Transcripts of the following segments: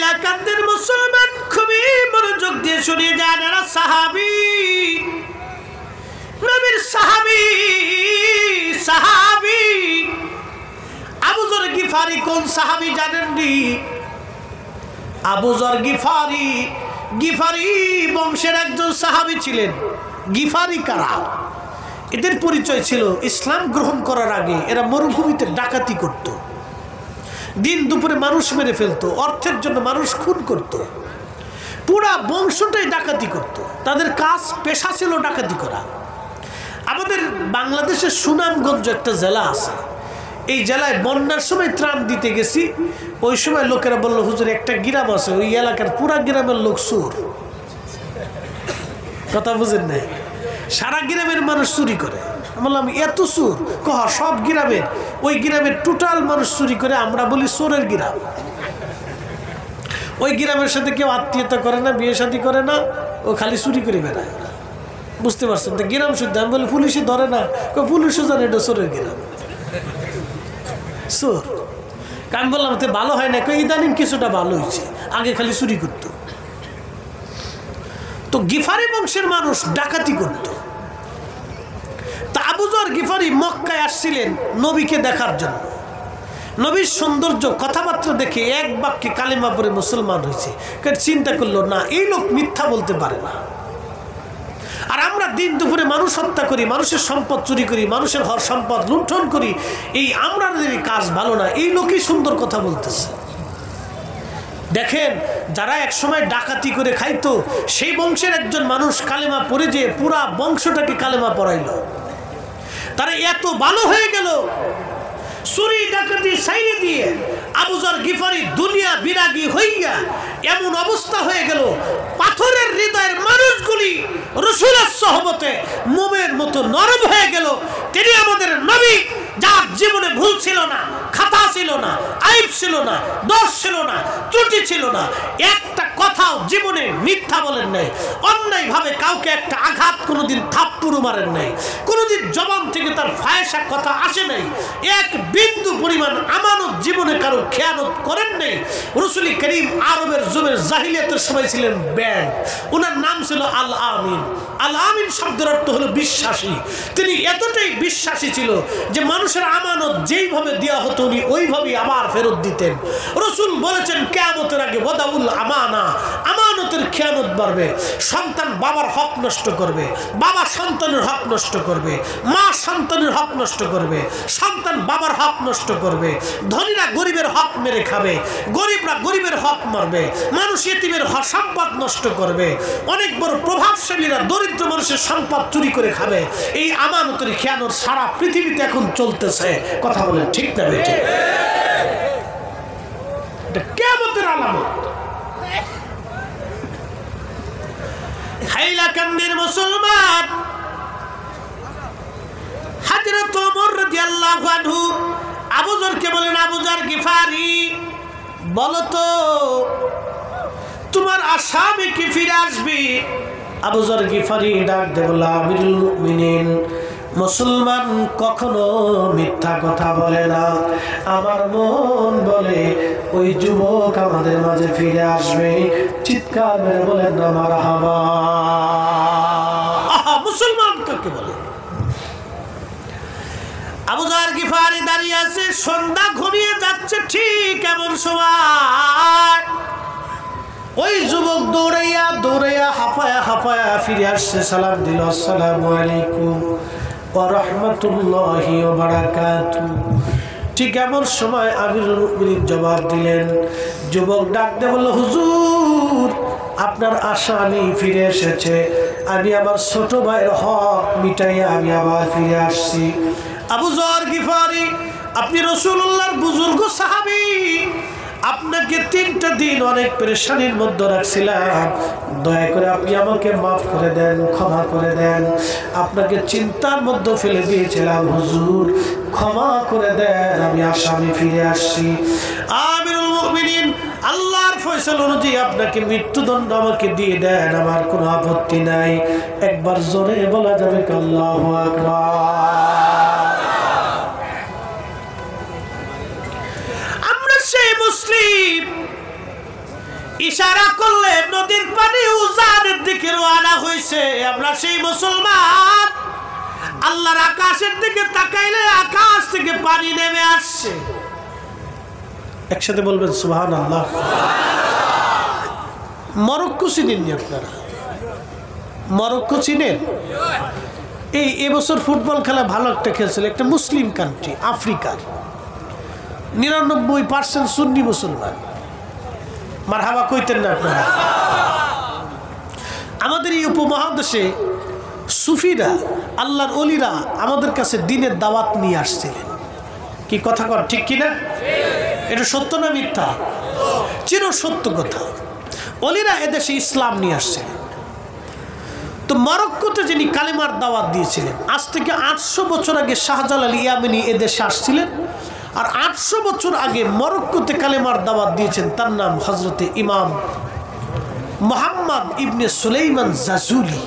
হাইলাকান্দির মুসলমান খুবই মনোযোগ দিয়ে শুনিয়ে যান, এরা সাহাবী, নবীর সাহাবী। সাহাবী আবু যর গিফারি কোন সাহাবী জানেননি? আবু যর গিফারি, গিফারি বংশের একজন সাহাবী ছিলেন। গিফারি কারা? এদের পরিচয় ছিল ইসলাম গ্রহণ করার আগে এরা মরুভূমিতে ডাকাতি করত, দিন দুপুরে মানুষ মেরে ফেলতো, অর্থের জন্য মানুষ খুন করত, পুরা বংশটাই ডাকাতি করত। তাদের কাজ পেশা ছিল ডাকাতি করা। আমাদের বাংলাদেশের সুনামগঞ্জ একটা জেলা আছে, এই জেলায় বন্যার সময় ত্রাণ দিতে গেছি। ওই সময় লোকেরা বললো, হুজুর একটা গ্রাম আছে, ওই এলাকার পুরা গ্রামের লোক চোর। কথা বুঝেন নাই? সারা গ্রামের মানুষ চুরি করে। বললাম এত চোর? কহ সব গ্রামের, ওই গ্রামের টোটাল মানুষ চুরি করে, আমরা বলি চোরের গ্রাম। ওই গ্রামের সাথে কেউ আত্মীয়তা করে না, বিয়ে শাদী করে না, ও খালি চুরি করে বেড়ায়। ওরা বুঝতে পারছেন তো? গ্রাম শুদ্ধ। আমি বলি পুলিশে ধরে না, পুলিশও জানে এটা চোরের গ্রাম, চোর। আমি বললাম তো ভালো হয় না, ইদানিং কিছুটা ভালো হয়েছে, আগে খালি চুরি করতো। তো গিফারি বংশের মানুষ ডাকাতি করত। তা আবু যর গিফারি মক্কায় আসছিলেন নবীকে দেখার জন্য। নবীর সৌন্দর্য কথাবার্তা দেখে এক বাক্যে কালিমা পড়ে মুসলমান হয়েছে। চিন্তা করলো, না এই লোক মিথ্যা বলতে পারে না। আর আমরা দিন দুপুরে মানুষ হত্যা করি, মানুষের সম্পদ চুরি করি, মানুষের সম্পদ লুণ্ঠন করি, এই আমাদের কাজ ভালো না। এই লোকই সুন্দর কথা বলতেছে। দেখেন, যারা একসময় ডাকাতি করে খাইতো, সেই বংশের একজন মানুষ কালেমা পড়ে যে পুরা বংশটাকে কালেমা পড়াইল। তারা এত ভালো হয়ে গেল, চুরি ডাকাতি সাইরে দিয়ে আবু যর গিফারি দুনিয়া বিরাগী হইয়া এমন অবস্থা হয়ে গেল, পাথরের হৃদয়ের মানুষগুলি রাসূলের সোহবতে মোমের মতো নরম হয়ে গেল। তিনি আমাদের নবী, যার জীবনে ভুল ছিল না, খাতা ছিল না, আইব ছিল না, দোষ ছিল না, ত্রুটি ছিল না, একটা কথাও জীবনে মিথ্যা বলেন নাই, অন্যায় ভাবে কাউকে একটা আঘাত কোনোদিন থাপ্পড় মারেন নাই, কোনোদিন জবান থেকে তার ফায়সা কথা আসে নাই, এক বিন্দু পরিমাণ আমানত জীবনে কারো খেয়ানত করেন নাই। রাসূল করিম আরবের জমির জাহিলিয়াতের সময় ছিলেন ব্যান্ড, ওনার নাম ছিল আল আমিন। আল আমিন শব্দের অর্থ হলো বিশ্বাসী। তিনি এতটাই বিশ্বাসী ছিল যে মানুষের আমানত যেইভাবে দেওয়া হতো উনি ওইভাবেই আবার ফেরত দিতেন। রাসূল বলেছেন, কিয়ামতের আগে ওয়াদাউল আমানা, আমানতের খেয়ানত বাড়বে। সন্তান বাবার হক নষ্ট করবে, বাবা সন্তানের হক নষ্ট করবে, মা সন্তানের হক নষ্ট করবে, সন্তান বাবার হক নষ্ট করবে, ধনীরা গরিবের হক মেরে খাবে, গরিবরা গরিবের হক মারবে, মানুষ ইতিমের সম্পদ নষ্ট করবে, অনেক বড় প্রভাবশালীরা দরিদ্র মানুষের সম্পদ চুরি করে খাবে। এই আমানতের খেয়ানত সারা পৃথিবীতে এখন চলতেছে। কথা বলেন ঠিক না বেঠিক? এটা কিয়ামতের আলামত। হাইলাকান্দির মুসলমান হযরত ওমর রাদিয়াল্লাহু আনহু আবু যরকে বলেন, আবু যর গিফারি বলো তো তোমার আসামি কি ফিরে আসবে? আবু যর গিফারি ডাক দিয়ে বলল, আমিরুল মুমিনিন, মুসলমান কখনো মিথ্যা কথা বলে না। আমার মন বলে ওই যুবক আমাদের মাঝে ফিরে আসবে। চিৎকার মেরে বলেন না মারহাবা। মুসলমান কাকে বলে? আবু যর গিফারি দাঁড়িয়ে আছে, সন্ধ্যা ঘনিয়ে যাচ্ছে, ঠিক এমন সময় ওই যুবক দৌড়াইয়া দৌড়াইয়া হাফায়া হাফায়া ফিরে আসছে, সালাম দিল, আসসালামু আলাইকুম ওয়া রাহমাতুল্লাহি ওয়া বারাকাতুহু। ঠিক এমন সময় আমিরুল মুমিনিন জবাব দিলেন। যুবক ডাক দিয়ে বলল, হুজুর আপনার আসামি ফিরে এসেছে, আমি আমার ছোট ভাইয়ের হক মিটাইয়া আমি আবার ফিরে আসছি। আবু যর গিফারি, আপনি রাসূলুল্লাহর বুজুর্গ সাহাবী, আপনাকে 3টা দিন অনেক পেরেশানির মধ্যে রাখছিলাম, দয়া করে আপনি আমাকে মাফ করে দেন, ক্ষমা করে দেন। আপনাকে চিন্তার মধ্যে ফেলে দিয়েছিলাম, হুজুর ক্ষমা করে দেন, আমি আসামি ফিরে আসছি। আমিরুল মুমিনিন, আল্লাহর ফয়সালা অনুযায়ী আপনাকে মৃত্যুদণ্ড আমাকে দিয়ে দেন, আমার কোনো আপত্তি নাই। একবার জোরে বলা যাবে কি আল্লাহু আকবার? মুসলিম ইশারা করলে নদীর পানি উজানের দিকে রওনা হয়েছে। আমরা সেই মুসলমান, আল্লাহর আকাশের দিকে তাকাইলে আকাশ থেকে পানি নেমে আসছে। একসাথে বলবেন সুবহানাল্লাহ। মরক্কো চিনেননি আপনারা? মরক্কো চিনেন? এই এবছর ফুটবল খেলা ভালো একটা খেলছিল, একটা মুসলিম কান্ট্রি, আফ্রিকার 99% সুন্নি মুসলমান। মারহাবা কইতেন না আপনারা? আমাদের এই উপমহাদেশে সুফিরা, আল্লাহর ওলিরা আমাদের কাছে দিনের দাওয়াত নিয়ে আসছিলেন। কি কথা কর ঠিক কিনা? এটা সত্য না মিথ্যা? চির সত্য কথা। ওলিরা এদেশে ইসলাম নিয়ে আসছিলেন। তো মরক্কোতে যিনি কালেমার দাওয়াত দিয়েছিলেন, আজ থেকে 800 বছর আগে শাহজালাল ইয়ামেনি এদেশে আসছিলেন। আর 800 বছর আগে মরক্কোতে কালেমার দাওয়াত দিয়েছেন, তার নাম হযরতে ইমাম মুহাম্মদ ইবনে সুলাইমান জাজুলি।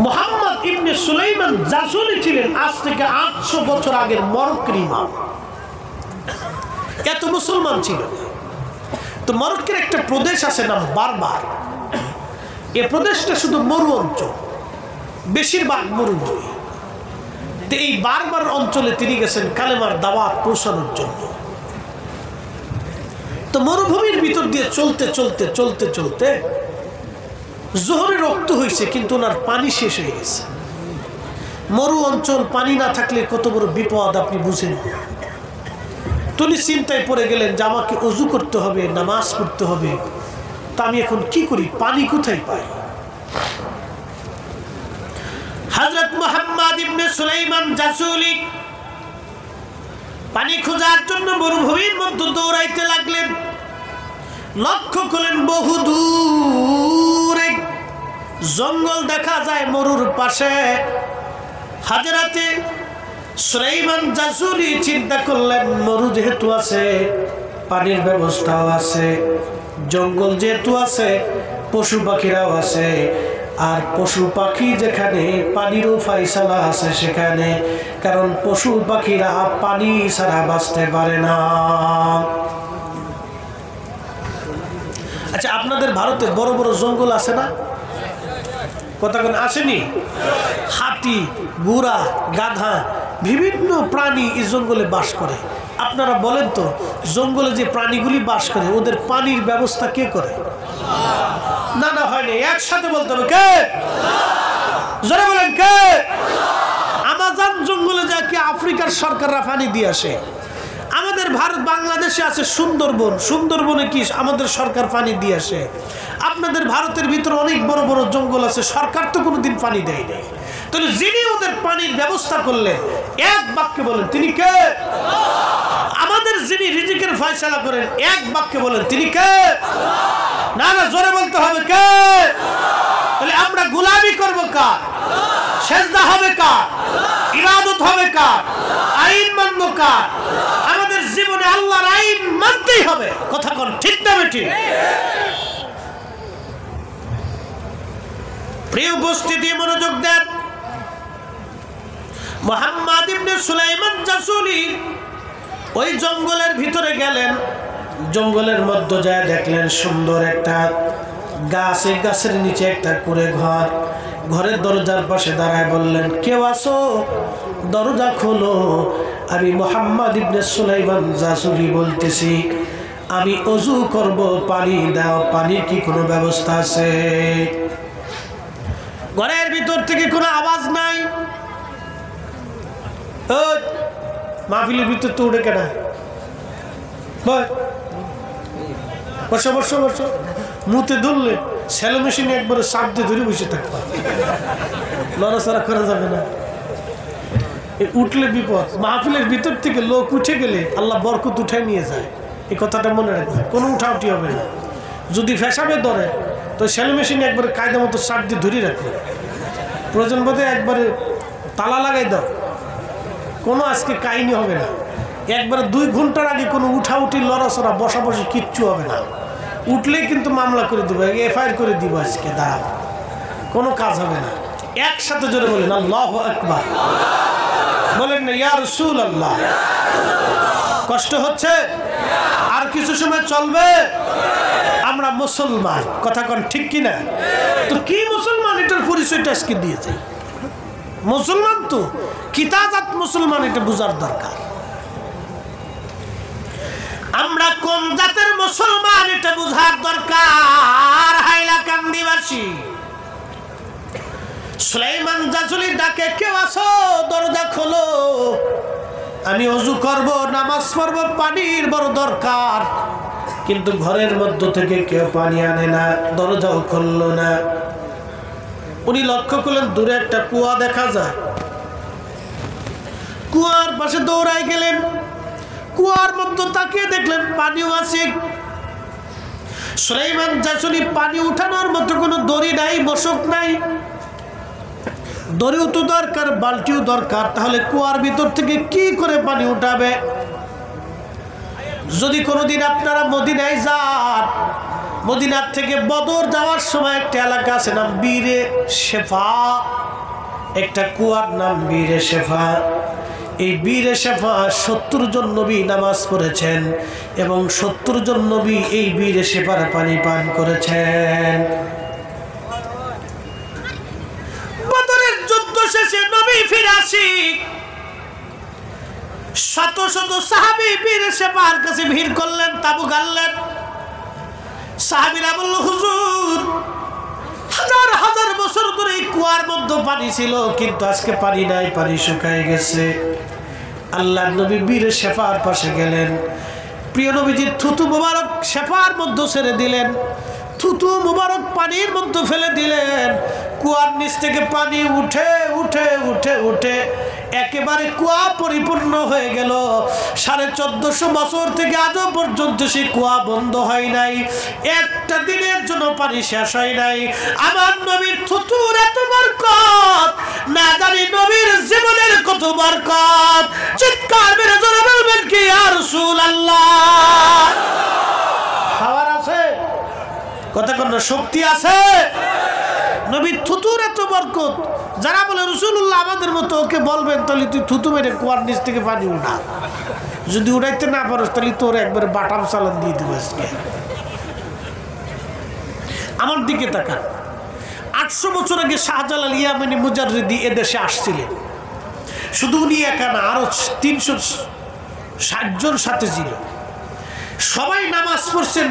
মুহাম্মদ ইবনে সুলাইমান জাজুলি ছিলেন আজ থেকে 800 বছর আগের মরক্কোর ইমাম। এত মুসলমান ছিল। তো মরক্কোর একটা প্রদেশ আছে নাম বারবার। এই প্রদেশটা শুধু মরু অঞ্চল, বেশিরভাগ মরুভূমি। তো এই বারবার অঞ্চলে তিনি গেছেন কালেমার দাওয়াত পৌঁছানোর জন্য। তো মরুভূমির ভিতর দিয়ে চলতে চলতে চলতে চলতে জোহরে রক্ত হয়েছে, কিন্তু ওনার পানি শেষ হয়ে গেছে। মরু অঞ্চল, পানি না থাকলে কত বড় বিপদ আপনি বুঝেন। তিনি চিন্তায় পড়ে গেলেন যে আমাকে ওযু করতে হবে, নামাজ পড়তে হবে, তা আমি এখন কি করি, পানি কোথায় পাই? হযরত মুহাম্মদ ইবনে সুলাইমান জাজুলি পানি খোঁজার জন্য মরুভূমির মধ্যে দৌড়াইতে লাগলেন। লক্ষ্য করলেন বহু দূরে জঙ্গল দেখা যায় মরুর পাশে। হযরতে সুলাইমান জাজুলি চিন্তা করলেন, মরু যেহেতু আছে, পানির ব্যবস্থাও আছে, জঙ্গল যেহেতু আছে, পশু পাখিরাও আছে। আর পশু পাখি যেখানে, পানিরও ফাইসালা আছে সেখানে, কারণ পশু পাখিরা পানি ছাড়া বাঁচতে পারে না। আচ্ছা, আপনাদের ভারতে বড় বড় জঙ্গল আছে না? কথা কোন আসেনি? হাতি, ঘোড়া, গাধা, বিভিন্ন প্রাণী এই জঙ্গলে বাস করে। আপনারা বলেন তো, জঙ্গলে যে প্রাণীগুলি বাস করে ওদের পানির ব্যবস্থা কে করে? না না, হয়নি। একসাথে বলতে হবে, কে? জোরে বলেন, কে? আমাজন জঙ্গলে যা কি আফ্রিকার সরকাররা পানি দিয়ে আসে। আমাদের ভারত বাংলাদেশে আছে সুন্দরবন, সুন্দরবনে কি আমাদের সরকার পানি দিয়ে আসে। আপনাদের ভারতের ভিতরে অনেক বড় বড় জঙ্গল আছে, সরকার তো কোনোদিন পানি দেয় নাই। তাহলে যিনি ওদের পানির ব্যবস্থা করলেন, এক বাক্যে বলেন তিনি কে? আমাদের যিনি রিজিকের ফয়সালা করেন, এক বাক্যে বলেন তিনি কে? না না, জোরে বলতে হবে, কে? তাহলে আমরা গোলামি করব কার? সেজদা হবে কার? ইবাদত হবে কার? আইন মানব কার? আমাদের জীবনে আল্লাহর আইন মানতেই হবে। কথা কোন ঠিক না বেটি? প্রিয় উপস্থিতি, মনোযোগ দেন। মুহাম্মদ ইবনে সুলাইমান জাজুলি ওই জঙ্গলের ভিতরে গেলেন। জঙ্গলের মধ্যে যায় দেখলেন সুন্দর একটা গাছ, এই গাছের নিচে একটা করে ঘর। ঘরের দরজার পাশে দাঁড়ায় বললেন, কেউ আসো, দরজা খোলো। আমি মুহাম্মদ ইবনে সুলাইমান জাজুলি বলতেছি, আমি ওযু করব, পানি দাও, পানির কি কোনো ব্যবস্থা আছে? ঘরের ভিতর থেকে কোনো আওয়াজ নাই। মাহফিলের ভিতর তো উঠে কেনা, বসো বসো বসো। মুতে ধরলে স্যালো মেশিনে একবারে চাপ দিয়ে ধরে বসে থাকবা, লড়াচড়া করা যাবে না। উঠলে বিপদ। মাহফিলের ভিতর থেকে লোক উঠে গেলে আল্লাহ বরকত উঠাই নিয়ে যায়, এই কথাটা মনে রাখবে। কোনো উঠাউটি হবে না। যদি ফেসাবে ধরে তো স্যালো মেশিনে একবারে কায়দা মতো চাপ দিয়ে ধরে রাখো। প্রয়োজন বোধে একবারে তালা লাগাই দাও, কোনো আজকে কাহিনী হবে না। একবারে 2 ঘন্টার আগে কোনো উঠাউটি, লড়াচড়া, বসাবসি কিচ্ছু হবে না। উঠলেই কিন্তু মামলা করে দেবো, এফআইআর করে দিব আজকে, দাঁড়া, কোনো কাজ হবে না। একসাথে জোরে বলেন আল্লাহু আকবার। বলেন না ইয়া রাসূলুল্লাহ। কষ্ট হচ্ছে? আর কিছু সময় চলবে। আমরা মুসলমান, কথা কোন ঠিক কিনা? তো কি মুসলমান, এটার পরিচয়টা আজকে দিয়েছে। মুসলমান তো কিতাজাত মুসলমান, এটা বোঝার দরকার। আমরা কোন জাতের মুসলমান এটা বোঝার দরকার। হাইলাকান্দিবাসী সুলাইমান জাজুলি ডাকে, কেউ আসো, দরজা খোলো, আমি ওযু করব, নামাজ পড়ব, পানির বড় দরকার। কিন্তু ঘরের মধ্য থেকে কেউ পানি আনে না, দরজাও খুললো না। উনি লক্ষ্য করলেন দূরে একটা কুয়া দেখা যায়, কুয়ার পাশে দৌড়াই গেলেন। কুয়ার মধ্যে তাকিয়ে দেখলেন পানিও আছে। সুলাইমান জাজুলি পানি উঠানোর মতো কোনো দড়ি নাই, মশক নাই। দড়িও তো দরকার, বালতিও দরকার। তাহলে কুয়ার ভিতর থেকে কি করে পানি উঠাবে? যদি কোনোদিন আপনারা মদিনায় যান, মদিনার থেকে বদর যাওয়ার সময় একটা এলাকা আছে নাম বীরে শেফা, একটা কুয়ার নাম বীরে শেফা। এই বীরে শেফা 70 জন নবী নামাজ পড়েছেন এবং 70 জন নবী এই বীরে শেফার পানি পান করেছেন। বদরের যুদ্ধ শেষে নবী ফিরে আসি, শত শত সাহাবী বীরে শেফার কাছে ভিড় করলেন, তাবু গাড়লেন। সাহাবীরা বলল, হুজুর, হাজার হাজার বছর ধরে এই কুয়ার মধ্যে পানি ছিল, কিন্তু আজকে পানি নাই, পানি শুকায় গেছে। আল্লাহর নবী বীরে শেফার পাশে গেলেন, প্রিয় নবীজির থুতু মুবারক শেফার মধ্যে ছেড়ে দিলেন, থুতু মুবারক পানির মধ্যে ফেলে দিলেন। কুয়ার নিচ থেকে পানি উঠে উঠে উঠে উঠে একেবারে কুয়া পরিপূর্ণ হয়ে গেল। 1450 বছর থেকে আজও পর্যন্ত সেই কুয়া বন্ধ হয় নাই, একটা দিনের জন্য পানি শেষ হয় নাই। আমার নবীর থুতুর এত বরকত, না জানি নবীর জীবনের কত বরকত। চিৎকার মেরে জোরে বলবেন কি ইয়া রাসূলুল্লাহ? খাবার আছে, কথা কোন শক্তি আছে। নবীর থুতুর এত বরকত, যারা বলে রাসূলুল্লাহ আমাদের মতো, ওকে বলবেন তাহলে তুই থুতু মেরে কুয়ার নিচ থেকে পানি উঠা। যদি উঠাইতে না পারস তাহলে তোর একবারে বাটাম চালান দিয়ে দেবো আজকে। আমার দিকে তাকান, 800 বছর আগে শাহজালাল ইয়ামানি মুজাররিদি এদেশে আসছিলেন। শুধু উনি একা না, আরো 360 জন সাথে ছিল। সবাই নামাজ পড়ছেন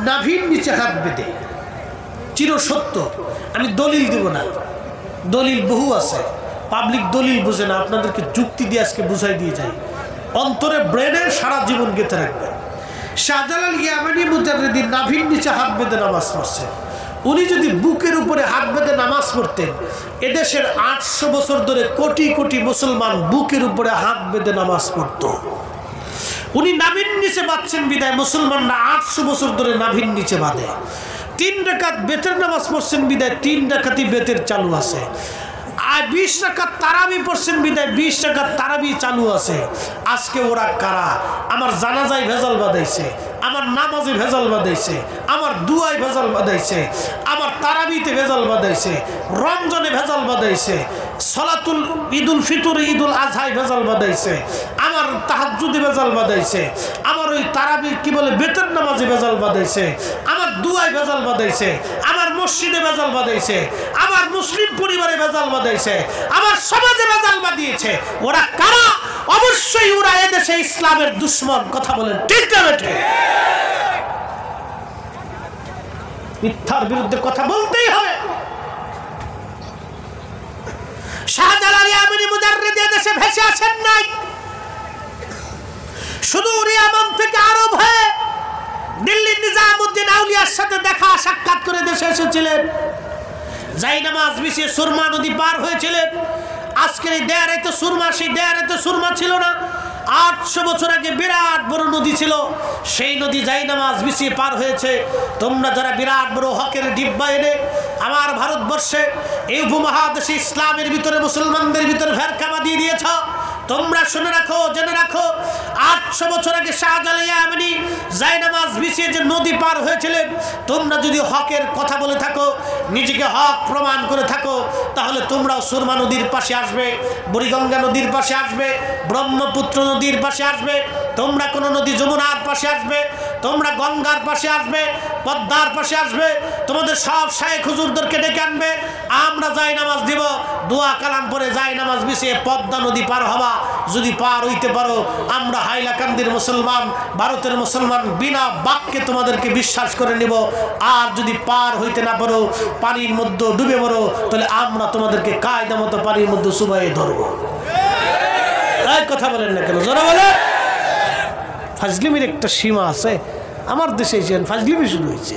নাভির নিচে হাত বেঁধে, চিরসত্য। আমি দলিল দেব না, দলিল বহু আছে, পাবলিক দলিল বুঝে না, আপনাদেরকে যুক্তি দিয়ে আজকে বুঝাই দিয়ে যাই, অন্তরে ব্রেনে সারা জীবন গেঁথে রাখবেন। শাহজালাল ইয়ামানি মুজাররিদি নাভির নিচে হাত বেঁধে নামাজ পড়ছেন। উনি যদি বুকের উপরে হাত বেঁধে নামাজ পড়তেন, এদেশের 800 বছর ধরে কোটি কোটি মুসলমান বুকের উপরে হাত বেঁধে নামাজ পড়তো। উনি নাভির নিচে বাঁধছেন বিদায় মুসলমানরা 800 বছর ধরে নাভির নিচে বাঁধে। 3 রাকাত বেতের নামাজ পড়ছেন বিদায় 3 রাকাতই বেতের চালু আছে। আর 20 রাকাত তারাবি পড়ছেন বিদায় 20 রাকাত তারাবি চালু আছে। আজকে ওরা কারা? আমার জানাজায় ভেজাল বাঁধাইছে, আমার নামাজে ভেজাল বাঁধাইছে, আমার দুয়ায় ভেজাল বাঁধাইছে, আমার তারাবিতে ভেজাল বাঁধাইছে, রমজানে ভেজাল বাঁধাইছে, সলাতুল ঈদুল ফিতর ঈদুল আজহায় ভেজাল বাঁধাইছে, আমার তাহাজ্জুদে ভেজাল বাঁধাইছে, আমার ওই তারাবি কি বলে বেতের নামাজে ভেজাল বাঁধাইছে, আমার দুয়ায় ভেজাল বাঁধাইছে, আমার মসজিদে ভেজাল বাঁধাইছে, আমার মুসলিম পরিবারে ভেজাল বাঁধাইছে, আমার সমাজে ভেজাল বাঁধিয়েছে। ওরা কারা? অবশ্যই ওরা এদেশে ইসলামের দুশমন। কথা বলেন ঠিক না বেঠে? মিথ্যার বিরুদ্ধে কথা বলতেই হবে। শাহজালাল ইয়ামানি মুজাররিদি দেশে ভেসে আসেন নাই, শুধু ইয়ামান থেকে আরব হয়ে দিল্লির নিজামউদ্দিন আউলিয়ার সাথে দেখা সাক্ষাৎ করে দেশে এসেছিলেন। যাই নামাজ বিছিয়ে সুরমা নদী পার হয়েছিলেন। আজকের এই দেয়ারেতে সুরমা, সেই দেয়ারেতে সুরমা ছিল না। 800 বছর আগে বিরাট বড় নদী ছিল, সেই নদী যাই নামাজ বিছিয়ে পার হয়েছে। তোমরা যারা বিরাট বড় হকের ডিব্বা এনে আমার ভারতবর্ষে এই উপমহাদেশে ইসলামের ভিতরে মুসলমানদের ভিতরে ভেরকামা দিয়ে দিয়েছ, তোমরা শুনে রাখো, জেনে রাখো, 800 বছর আগে শাহজালাল ইয়ামানি যাই নামাজ বিছিয়ে যে নদী পার হয়েছিলেন, তোমরা যদি হকের কথা বলে থাকো, নিজেকে হক প্রমাণ করে থাকো, তাহলে তোমরাও সুরমা নদীর পাশে আসবে, বুড়িগঙ্গা নদীর পাশে আসবে, ব্রহ্মপুত্র নদীর পাশে আসবে, তোমরা কোনো নদী যমুনার পাশে আসবে, তোমরা গঙ্গার পাশে আসবে, পদ্মার পাশে আসবে, তোমাদের সব শায়েখ হুজুরদেরকে ডেকে আনবে, আমরা যাই নামাজ দিব, দোয়া কালাম পরে যাই নামাজ বিছিয়ে পদ্মা নদী পার হবা। যদি পার হইতে পারো, আমরা হাইলাকান্দির মুসলমান, ভারতের মুসলমান, বিনা বাক্যে তোমাদেরকে বিশ্বাস করে নিব। আর যদি পার হইতে না পারো, পানির মধ্যে ডুবে মরো, তাহলে আমরা তোমাদেরকে কায়দা মতো পানির মধ্যে চুবাইয়ে ধরবো। এই কথা বলেন না কেন? জোরে বলে। ফাজলিমির একটা সীমা আছে। আমার দেশে ফাজলিমি শুরু হয়েছে।